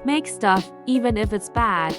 Make stuff, even if it's bad.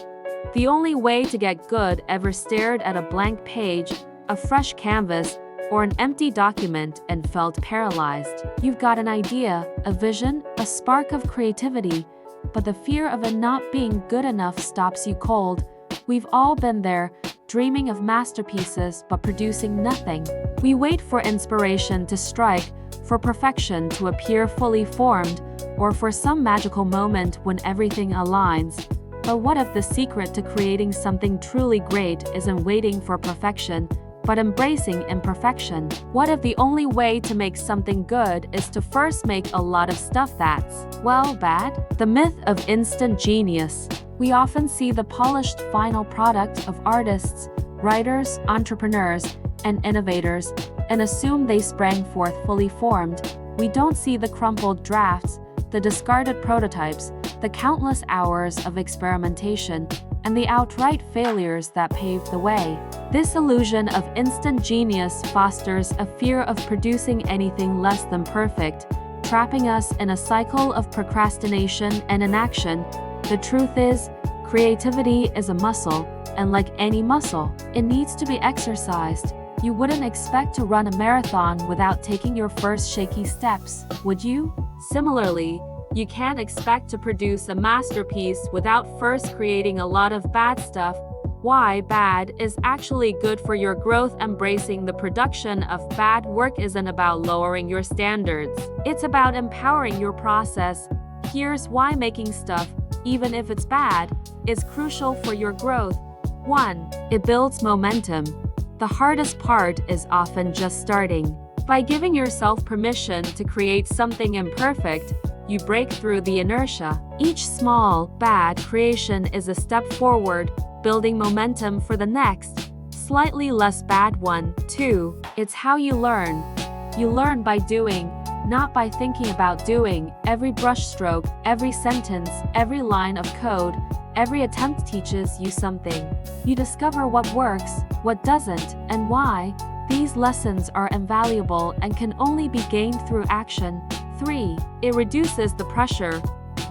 The only way to get good ever stared at a blank page, a fresh canvas, or an empty document and felt paralyzed. You've got an idea, a vision, a spark of creativity, but the fear of it not being good enough stops you cold. We've all been there, dreaming of masterpieces but producing nothing. We wait for inspiration to strike, for perfection to appear fully formed, or for some magical moment when everything aligns. But what if the secret to creating something truly great isn't waiting for perfection, but embracing imperfection? What if the only way to make something good is to first make a lot of stuff that's, well, bad? The myth of instant genius. We often see the polished final product of artists, writers, entrepreneurs, and innovators, and assume they sprang forth fully formed. We don't see the crumpled drafts, the discarded prototypes, the countless hours of experimentation, and the outright failures that paved the way. This illusion of instant genius fosters a fear of producing anything less than perfect, trapping us in a cycle of procrastination and inaction. The truth is, creativity is a muscle, and like any muscle, it needs to be exercised. You wouldn't expect to run a marathon without taking your first shaky steps, would you? Similarly, you can't expect to produce a masterpiece without first creating a lot of bad stuff. Why bad is actually good for your growth. Embracing the production of bad work isn't about lowering your standards. It's about empowering your process. Here's why making stuff, even if it's bad, is crucial for your growth. 1. It builds momentum. The hardest part is often just starting. By giving yourself permission to create something imperfect, you break through the inertia. Each small, bad creation is a step forward, building momentum for the next, slightly less bad one. 2. It's how you learn. You learn by doing, not by thinking about doing. Every brushstroke, every sentence, every line of code, every attempt teaches you something. You discover what works, what doesn't, and why. These lessons are invaluable and can only be gained through action. 3. It reduces the pressure.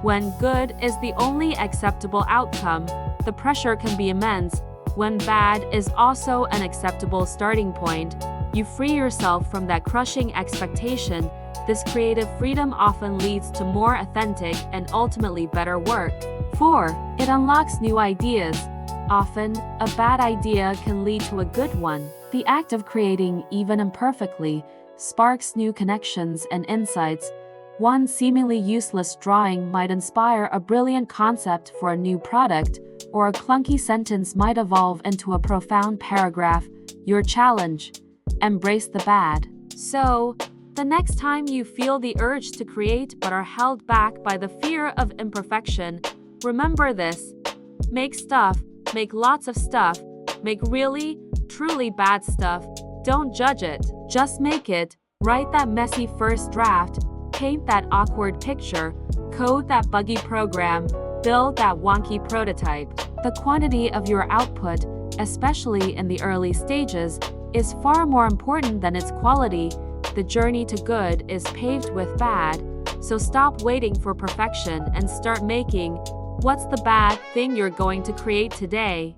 When good is the only acceptable outcome, the pressure can be immense. When bad is also an acceptable starting point, you free yourself from that crushing expectation. This creative freedom often leads to more authentic and ultimately better work. 4. It unlocks new ideas. Often, a bad idea can lead to a good one. The act of creating, even imperfectly, sparks new connections and insights. One seemingly useless drawing might inspire a brilliant concept for a new product, or a clunky sentence might evolve into a profound paragraph. Your challenge: embrace the bad. So, the next time you feel the urge to create but are held back by the fear of imperfection, remember this: make stuff, make lots of stuff, make really, truly bad stuff. Don't judge it, just make it. Write that messy first draft, paint that awkward picture, code that buggy program, build that wonky prototype. The quantity of your output, especially in the early stages, is far more important than its quality. The journey to good is paved with bad, so stop waiting for perfection and start making. What's the bad thing you're going to create today?